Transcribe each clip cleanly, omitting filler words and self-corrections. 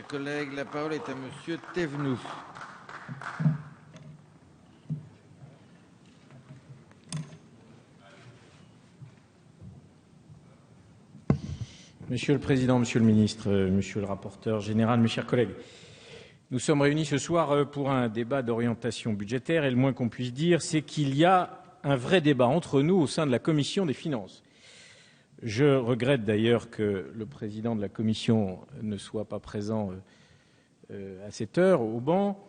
collègue. La parole est à Monsieur Thévenoud. Monsieur le Président, Monsieur le Ministre, Monsieur le rapporteur général, mes chers collègues, nous sommes réunis ce soir pour un débat d'orientation budgétaire et le moins qu'on puisse dire, c'est qu'il y a un vrai débat entre nous au sein de la Commission des finances. Je regrette d'ailleurs que le président de la Commission ne soit pas présent à cette heure au banc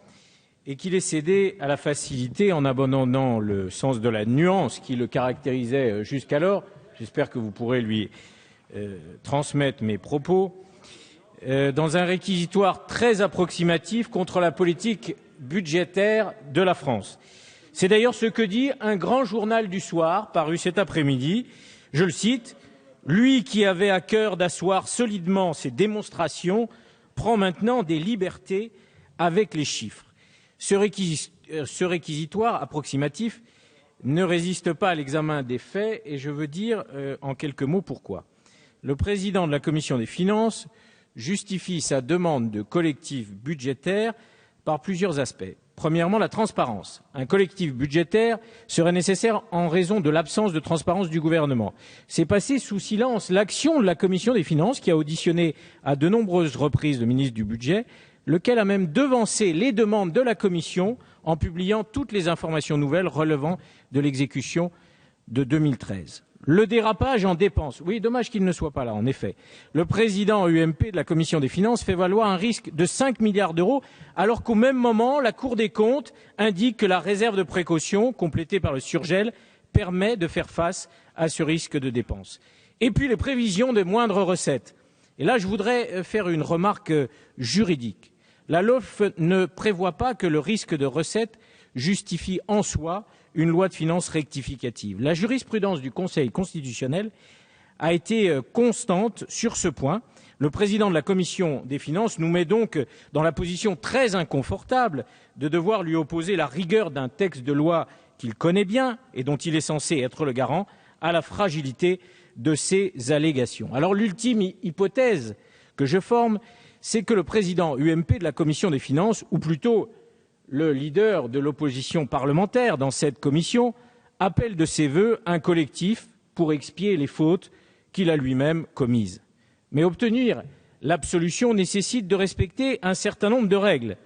et qu'il ait cédé à la facilité en abandonnant le sens de la nuance qui le caractérisait jusqu'alors. J'espère que vous pourrez lui transmettre mes propos, dans un réquisitoire très approximatif contre la politique budgétaire de la France. C'est d'ailleurs ce que dit un grand journal du soir paru cet après-midi. Je le cite, « Lui qui avait à cœur d'asseoir solidement ses démonstrations prend maintenant des libertés avec les chiffres. » Ce réquisitoire approximatif ne résiste pas à l'examen des faits et je veux dire en quelques mots pourquoi. Le président de la Commission des finances justifie sa demande de collectif budgétaire par plusieurs aspects. Premièrement, la transparence. Un collectif budgétaire serait nécessaire en raison de l'absence de transparence du gouvernement. C'est passé sous silence l'action de la Commission des finances qui a auditionné à de nombreuses reprises le ministre du Budget, lequel a même devancé les demandes de la Commission en publiant toutes les informations nouvelles relevant de l'exécution de 2013. Le dérapage en dépenses. Oui, dommage qu'il ne soit pas là, en effet. Le président UMP de la Commission des finances fait valoir un risque de 5 milliards d'euros, alors qu'au même moment, la Cour des comptes indique que la réserve de précaution, complétée par le surgel, permet de faire face à ce risque de dépenses. Et puis les prévisions de moindres recettes. Et là, je voudrais faire une remarque juridique. La LOLF ne prévoit pas que le risque de recettes justifie en soi une loi de finances rectificative. La jurisprudence du Conseil constitutionnel a été constante sur ce point. Le président de la Commission des finances nous met donc dans la position très inconfortable de devoir lui opposer la rigueur d'un texte de loi qu'il connaît bien et dont il est censé être le garant à la fragilité de ces allégations. Alors l'ultime hypothèse que je forme, c'est que le président UMP de la Commission des finances, ou plutôt le leader de l'opposition parlementaire dans cette commission, appelle de ses vœux un collectif pour expier les fautes qu'il a lui-même commises. Mais obtenir l'absolution nécessite de respecter un certain nombre de règles.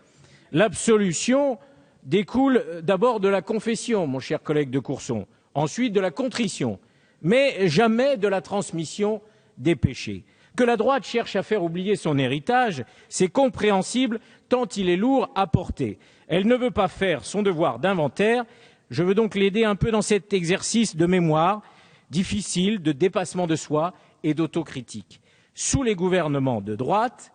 L'absolution découle d'abord de la confession, mon cher collègue de Courson, ensuite de la contrition, mais jamais de la transmission des péchés. Que la droite cherche à faire oublier son héritage, c'est compréhensible tant il est lourd à porter. Elle ne veut pas faire son devoir d'inventaire. Je veux donc l'aider un peu dans cet exercice de mémoire difficile, de dépassement de soi et d'autocritique. Sous les gouvernements de droite,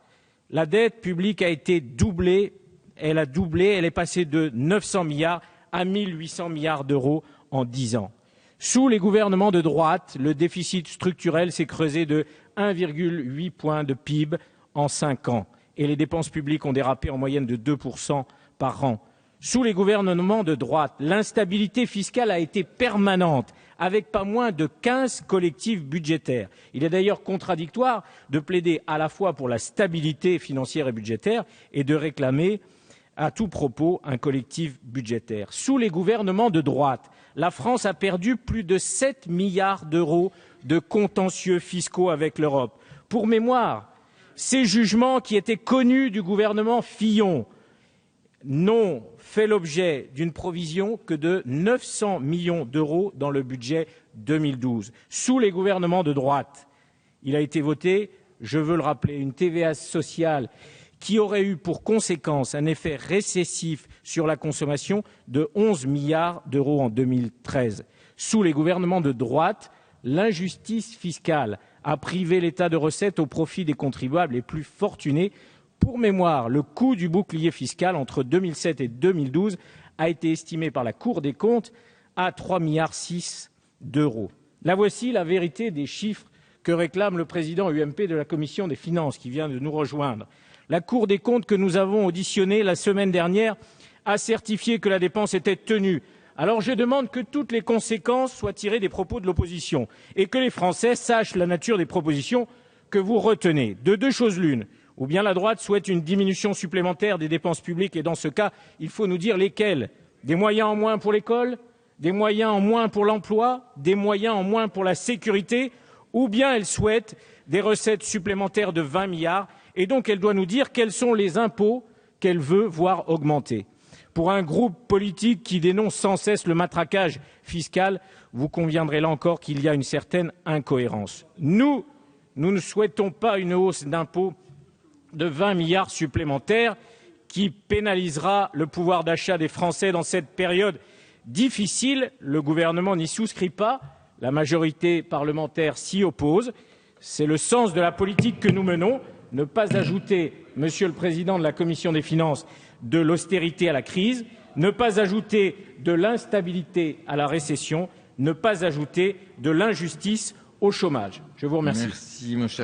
la dette publique a été doublée. Elle a doublé, elle est passée de 900 milliards à 1 800 milliards d'euros en 10 ans. Sous les gouvernements de droite, le déficit structurel s'est creusé de 1,8 point de PIB en 5 ans et les dépenses publiques ont dérapé en moyenne de 2% par an. Sous les gouvernements de droite, l'instabilité fiscale a été permanente, avec pas moins de 15 collectifs budgétaires. Il est d'ailleurs contradictoire de plaider à la fois pour la stabilité financière et budgétaire et de réclamer à tout propos un collectif budgétaire. Sous les gouvernements de droite, la France a perdu plus de 7 milliards d'euros de contentieux fiscaux avec l'Europe. Pour mémoire, ces jugements qui étaient connus du gouvernement Fillon n'ont fait l'objet d'une provision que de 900 millions d'euros dans le budget 2012. Sous les gouvernements de droite, il a été voté, je veux le rappeler, une TVA sociale qui aurait eu pour conséquence un effet récessif sur la consommation de 11 milliards d'euros en 2013. Sous les gouvernements de droite, l'injustice fiscale a privé l'État de recettes au profit des contribuables les plus fortunés. Pour mémoire, le coût du bouclier fiscal entre 2007 et 2012 a été estimé par la Cour des comptes à 3,6 milliards d'euros. Là voici la vérité des chiffres que réclame le président UMP de la Commission des finances qui vient de nous rejoindre. La Cour des comptes que nous avons auditionnée la semaine dernière a certifié que la dépense était tenue. Alors je demande que toutes les conséquences soient tirées des propos de l'opposition et que les Français sachent la nature des propositions que vous retenez. De deux choses l'une, Ou bien la droite souhaite une diminution supplémentaire des dépenses publiques et dans ce cas, il faut nous dire lesquelles. Des moyens en moins pour l'école, des moyens en moins pour l'emploi, des moyens en moins pour la sécurité, ou bien elle souhaite des recettes supplémentaires de 20 milliards et donc elle doit nous dire quels sont les impôts qu'elle veut voir augmenter. Pour un groupe politique qui dénonce sans cesse le matraquage fiscal, vous conviendrez là encore qu'il y a une certaine incohérence. Nous ne souhaitons pas une hausse d'impôts de 20 milliards supplémentaires qui pénalisera le pouvoir d'achat des Français dans cette période difficile. Le gouvernement n'y souscrit pas, la majorité parlementaire s'y oppose. C'est le sens de la politique que nous menons. Ne pas ajouter, Monsieur le Président de la Commission des finances, de l'austérité à la crise, ne pas ajouter de l'instabilité à la récession, ne pas ajouter de l'injustice au chômage. Je vous remercie. Merci, mon cher